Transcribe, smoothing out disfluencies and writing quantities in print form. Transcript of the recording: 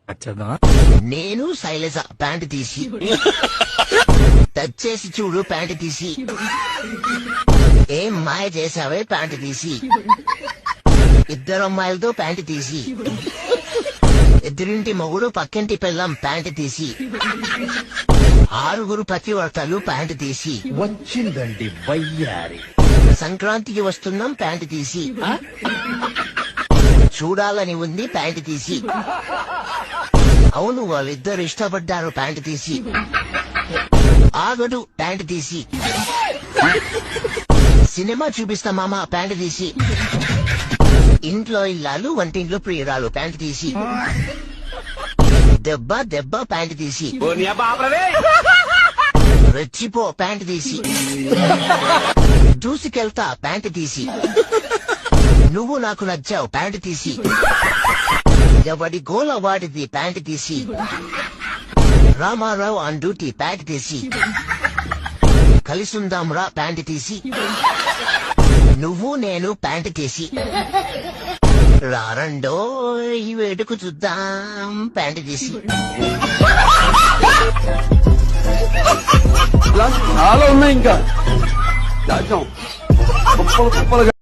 నేను శైలజ ప్యాంట్ తీసి టచ్ చేసి చూడు ప్యాంట్ తీసి ఏం మాయ చేసావే ప్యాంట్ తీసి ఇద్దరు అమ్మాయిలతో ప్యాంట్ తీసి ఎదురింటి మొగుడు పక్కింటి పిల్లం ప్యాంట్ తీసి ఆరుగురు పతివర్తలు ప్యాంట్ తీసి వచ్చిందండి వయ్యారి సంక్రాంతికి వస్తున్నాం ప్యాంట్ తీసి చూడాలని ఉంది ప్యాంట్ తీసి అవును వాళ్ళిద్దరు ఇష్టపడ్డారు ప్యాంట్ తీసి ఆగడు ప్యాంట్ తీసి సినిమా చూపిస్తా మామ ప్యాంట్ తీసి ఇంట్లో ఇల్లాలు వంటింట్లో ప్రియురాలు ప్యాంట్ తీసి దెబ్బ దెబ్బ ప్యాంట్ తీసి రెచ్చిపో ప్యాంట్ తీసి దూసుకెళ్తా ప్యాంట్ తీసి నువ్వు నాకు నచ్చావు ప్యాంట్ తీసి ఎవడి గోల వాడిది ప్యాంట్ తీసి రామారావు ఆన్ డ్యూటీ ప్యాంట్ తీసి కలిసుందాం రా ప్యాంట్ తీసి నువ్వు నేను ప్యాంట్ తీసి రారండో ఈ వేడుకు చూద్దాం ప్యాంట్ తీసి చాలా ఉన్నాయి ఇంకా కుప్పలు కుప్పలుగా